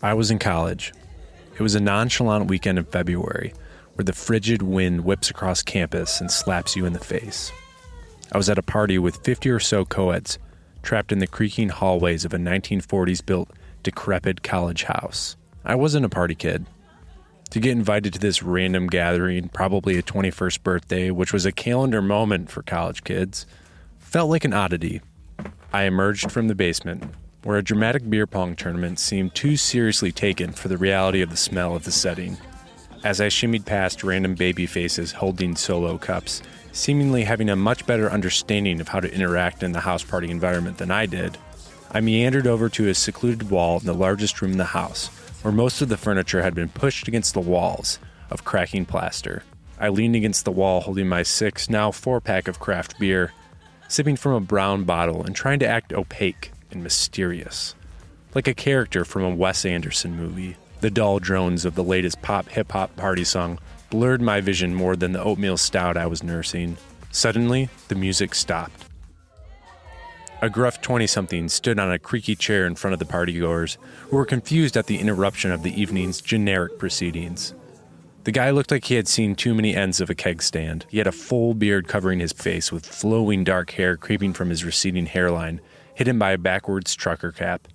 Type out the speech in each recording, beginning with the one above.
I was in college. It was a nonchalant weekend in February where the frigid wind whips across campus and slaps you in the face. I was at a party with 50 or so co-eds trapped in the creaking hallways of a 1940s-built, decrepit college house. I wasn't a party kid. To get invited to this random gathering, probably a 21st birthday, which was a calendar moment for college kids, felt like an oddity. I emerged from the basement, where a dramatic beer pong tournament seemed too seriously taken for the reality of the smell of the setting. As I shimmied past random baby faces holding solo cups, seemingly having a much better understanding of how to interact in the house party environment than I did, I meandered over to a secluded wall in the largest room in the house, where most of the furniture had been pushed against the walls of cracking plaster. I leaned against the wall holding my 6, now 4-pack of craft beer, sipping from a brown bottle and trying to act opaque and mysterious, like a character from a Wes Anderson movie. The dull drones of the latest pop hip-hop party song blurred my vision more than the oatmeal stout I was nursing. Suddenly, the music stopped. A gruff 20-something stood on a creaky chair in front of the partygoers, who were confused at the interruption of the evening's generic proceedings. The guy looked like he had seen too many ends of a keg stand. He had a full beard covering his face, with flowing dark hair creeping from his receding hairline, hidden by a backwards trucker cap.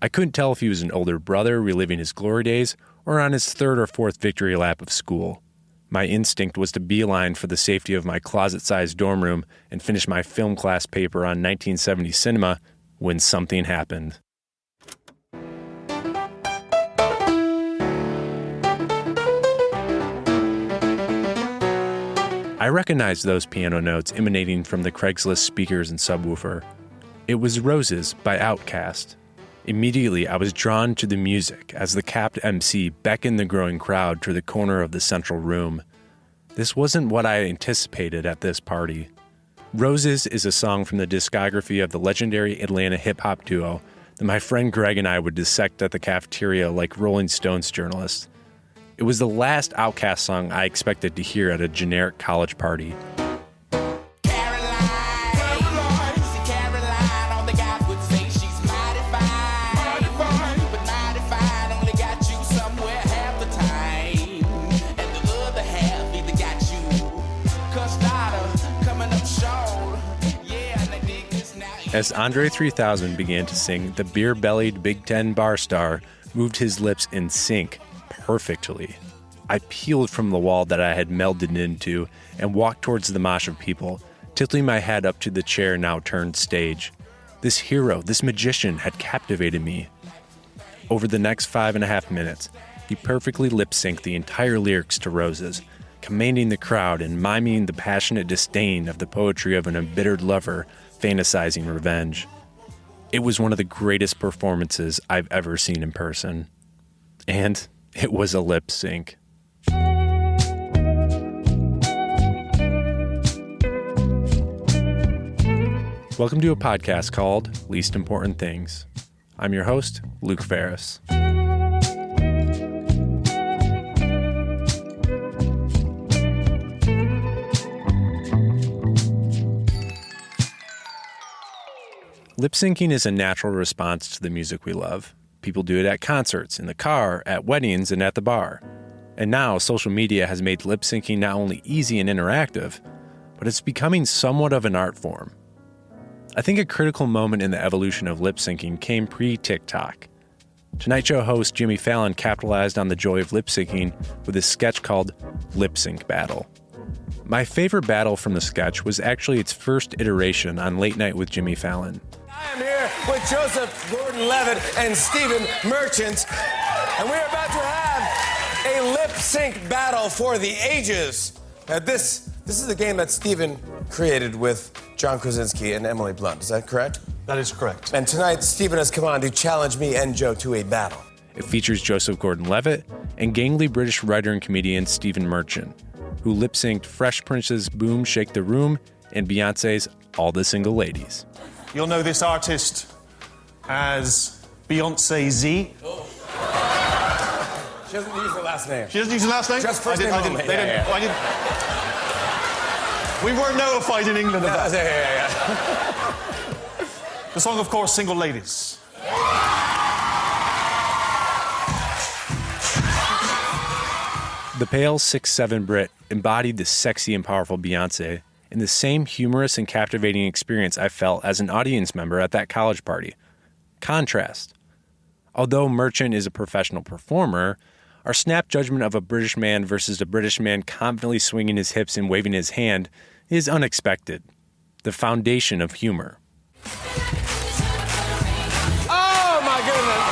I couldn't tell if he was an older brother reliving his glory days or on his 3rd or 4th victory lap of school. My instinct was to beeline for the safety of my closet-sized dorm room and finish my film class paper on 1970 cinema when something happened. I recognized those piano notes emanating from the Craigslist speakers and subwoofer. It was Roses by Outkast. Immediately, I was drawn to the music as the capped MC beckoned the growing crowd to the corner of the central room. This wasn't what I anticipated at this party. Roses is a song from the discography of the legendary Atlanta hip-hop duo that my friend Greg and I would dissect at the cafeteria like Rolling Stones journalists. It was the last Outkast song I expected to hear at a generic college party. As Andre 3000 began to sing, the beer-bellied Big Ten bar star moved his lips in sync perfectly. I peeled from the wall that I had melded into and walked towards the mosh of people, tilting my head up to the chair now turned stage. This hero, this magician, had captivated me. Over the next 5.5 minutes, he perfectly lip-synced the entire lyrics to Roses, commanding the crowd and miming the passionate disdain of the poetry of an embittered lover fantasizing revenge. It was one of the greatest performances I've ever seen in person. And it was a lip sync. Welcome to a podcast called Least Important Things. I'm your host, Luke Ferris. Lip syncing is a natural response to the music we love. People do it at concerts, in the car, at weddings, and at the bar. And now, social media has made lip syncing not only easy and interactive, but it's becoming somewhat of an art form. I think a critical moment in the evolution of lip syncing came pre-TikTok. Tonight Show host Jimmy Fallon capitalized on the joy of lip syncing with a sketch called Lip Sync Battle. My favorite battle from the sketch was actually its first iteration on Late Night with Jimmy Fallon. I am here with Joseph Gordon-Levitt and Stephen Merchant, and we're about to have a lip sync battle for the ages. This is a game that Stephen created with John Krasinski and Emily Blunt. Is that correct? That is correct. And tonight, Stephen has come on to challenge me and Joe to a battle. It features Joseph Gordon-Levitt and gangly British writer and comedian Stephen Merchant, who lip-synced Fresh Prince's Boom Shake the Room and Beyonce's All the Single Ladies. You'll know this artist as Beyonce Z. Oh. She doesn't use her last name. She doesn't use her last name? Just first name only. We weren't notified in England of that. Yeah. The song, of course, Single Ladies. The pale 6'7" Brit embodied the sexy and powerful Beyoncé in the same humorous and captivating experience I felt as an audience member at that college party. Contrast. Although Merchant is a professional performer, our snap judgment of a British man versus a British man confidently swinging his hips and waving his hand is unexpected. The foundation of humor. Oh my goodness!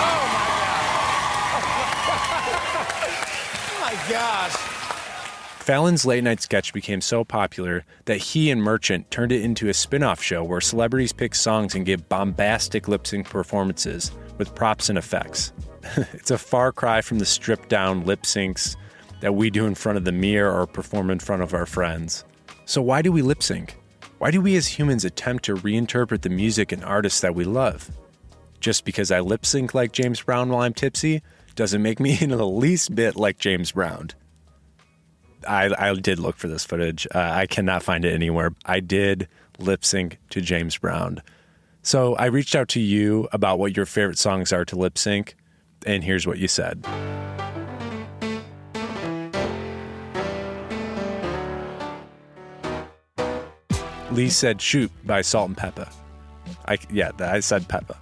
Oh my gosh! Fallon's late night sketch became so popular that he and Merchant turned it into a spin-off show where celebrities pick songs and give bombastic lip-sync performances with props and effects. It's a far cry from the stripped-down lip syncs that we do in front of the mirror or perform in front of our friends. So why do we lip sync? Why do we as humans attempt to reinterpret the music and artists that we love? Just because I lip sync like James Brown while I'm tipsy doesn't make me in the least bit like James Brown. I did look for this footage. I cannot find it anywhere. I did lip sync to James Brown. So I reached out to you about what your favorite songs are to lip sync, and here's what you said. Lee said Shoot by Salt and Peppa. I said Peppa.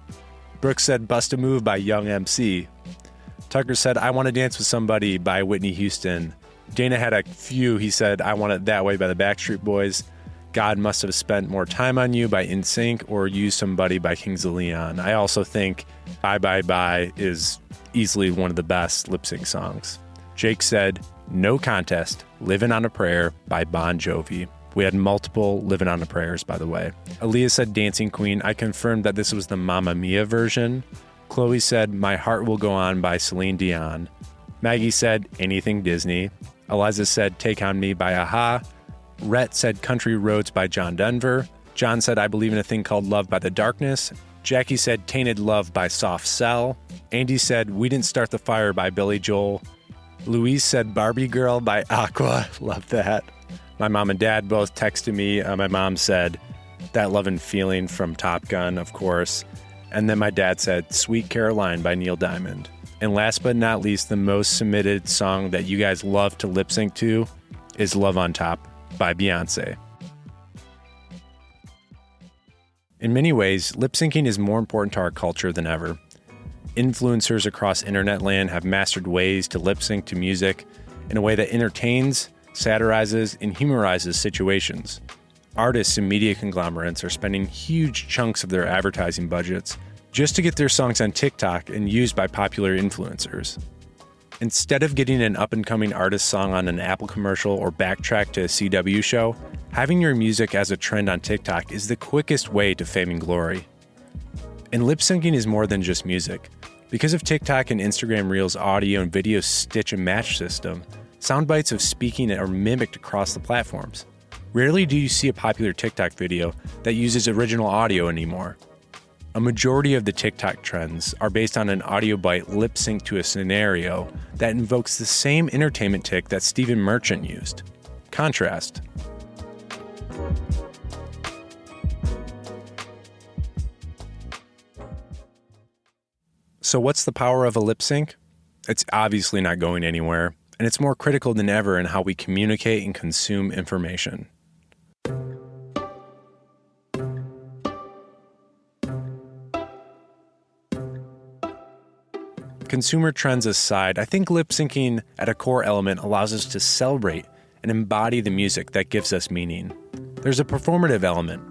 Brooks said Bust a Move by Young MC. Tucker said I Want to Dance with Somebody by Whitney Houston. Dana had a few. He said I Want It That Way by the Backstreet Boys. God Must Have Spent More Time on You by NSYNC, or Use Somebody by Kings of Leon. I also think Bye Bye Bye is easily one of the best lip sync songs. Jake said No Contest, Living on a Prayer by Bon Jovi. We had multiple Living on a Prayers, by the way. Aaliyah said Dancing Queen. I confirmed that this was the Mamma Mia version. Chloe said My Heart Will Go On by Celine Dion. Maggie said Anything Disney. Eliza said Take On Me by Aha. Rhett said Country Roads by John Denver. John said I Believe in a Thing Called Love by The Darkness. Jackie said Tainted Love by Soft Cell. Andy said We Didn't Start the Fire by Billy Joel. Louise said Barbie Girl by Aqua. Love that. My mom and dad both texted me. My mom said That Love and Feeling from Top Gun, of course. And then my dad said Sweet Caroline by Neil Diamond. And last but not least, the most submitted song that you guys love to lip sync to is Love on Top by Beyoncé. In many ways, lip syncing is more important to our culture than ever. Influencers across internet land have mastered ways to lip sync to music in a way that entertains, satirizes, and humorizes situations. Artists and media conglomerates are spending huge chunks of their advertising budgets just to get their songs on TikTok and used by popular influencers. Instead of getting an up-and-coming artist song on an Apple commercial or backtrack to a CW show, having your music as a trend on TikTok is the quickest way to fame and glory. And lip syncing is more than just music. Because of TikTok and Instagram Reels audio and video stitch and match system, sound bites of speaking are mimicked across the platforms. Rarely do you see a popular TikTok video that uses original audio anymore. A majority of the TikTok trends are based on an audio bite lip sync to a scenario that invokes the same entertainment tick that Stephen Merchant used. Contrast. So what's the power of a lip sync? It's obviously not going anywhere, and it's more critical than ever in how we communicate and consume information. Consumer trends aside, I think lip syncing at a core element allows us to celebrate and embody the music that gives us meaning. There's a performative element,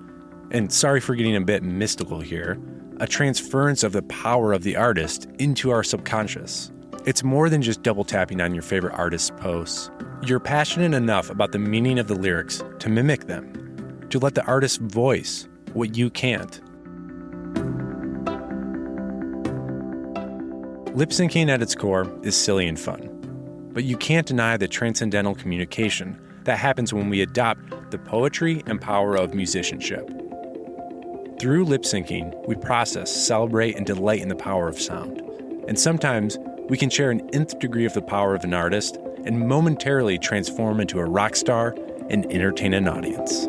and sorry for getting a bit mystical here, a transference of the power of the artist into our subconscious. It's more than just double tapping on your favorite artist's posts. You're passionate enough about the meaning of the lyrics to mimic them, to let the artist voice what you can't. Lip syncing at its core is silly and fun, but you can't deny the transcendental communication that happens when we adopt the poetry and power of musicianship. Through lip syncing, we process, celebrate, and delight in the power of sound. And sometimes we can share an nth degree of the power of an artist and momentarily transform into a rock star and entertain an audience.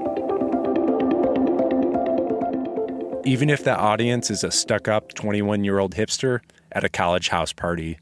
Even if that audience is a stuck-up 21-year-old hipster at a college house party.